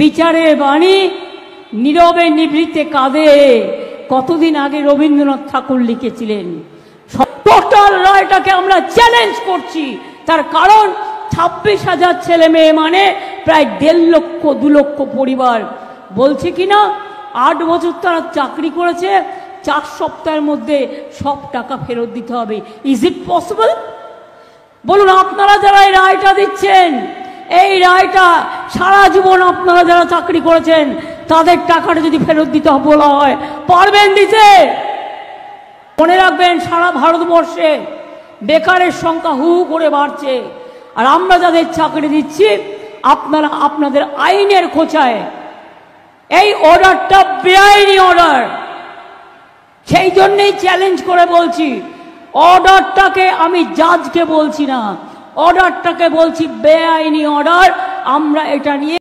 বিচারের বাণী নীরবে নিভৃতে কাঁদে, কতদিন আগে রবীন্দ্রনাথ ঠাকুর লিখেছিলেন। টোটাল রায়টাকে আমরা চ্যালেঞ্জ করছি, তার কারণ 26,000 ছেলে মেয়ে মানে প্রায় 1.5 লক্ষ 2 লক্ষ পরিবার। বলছে কিনা 8 বছর তারা চাকরি করেছে, 4 সপ্তাহের মধ্যে সব টাকা ফেরত দিতে হবে। Is it possible? বলুন, আপনারা যারা এই রায়টা দিচ্ছেন, এই রায়টা সারা জীবন আপনারা যারা চাকরি করেছেন তাদের টাকাটা যদি ফেরত দিতে বলা হয়, পারবেন দিতে? মনে রাখবেন, সারা ভারতবর্ষে বেকারের সংখ্যা হু করে বাড়ছে, আর আমরা যাদের চাকরি দিচ্ছি আপনারা আপনাদের আইনের খোঁচায় এই অর্ডারটা বেআইনি অর্ডার। সেই জন্যই চ্যালেঞ্জ করে বলছি, অর্ডারটাকে আমি জাজকে বলছি না, অর্ডারটাকে বলছি বেআইনি অর্ডার। আমরা এটা নিয়ে